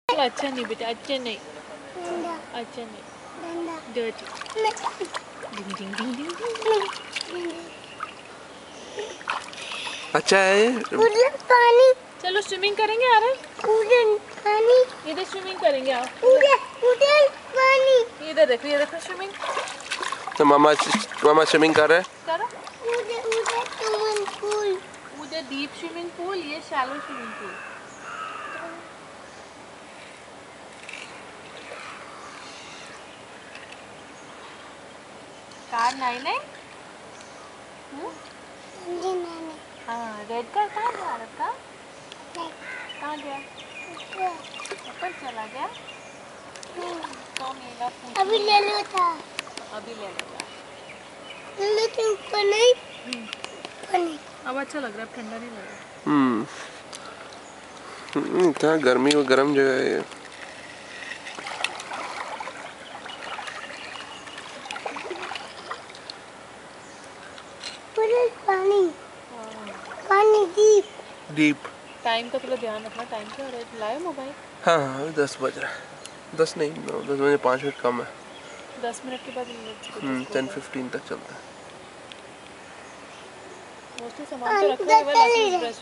अच्छा नहीं बेटा, अच्छा नहीं, अच्छा नहीं, डर्टी। डिंग डिंग डिंग डिंग डिंग। अच्छा है। पानी। चलो स्विमिंग करेंगे आ पानी। इधर स्विमिंग करेंगे आओ। पानी। इधर देखो स्विमिंग तो मामा स्विमिंग कर रहे हैं। करो। Swimming pool. उधर डीप स्विमिंग पूल, ये शैलो स्विमिंग पूल। कार 9 है। हाँ, रेड कार कहाँ गया रखा? कहाँ गया? ऊपर चला गया। तो मेरा अभी ले लो था। अभी ले लेगा। ले लो तो ऊपर नहीं। पानी। अब अच्छा लग रहा है, ठंडा नहीं लग रहा। इतना गर्मी और गर्म जगह है। पानी। पानी डीप। टाइम का थोड़ा ध्यान रखना, टाइम क्या हो रहा है? लाए मोबाइल। हाँ 10 बज रहा है। 10 नहीं, 10 बजे 5 मिनट कम है। 10 मिनट के बाद 10:15 तक चलता है। मोस्टली सामान तो रखा है, केवल ब्रश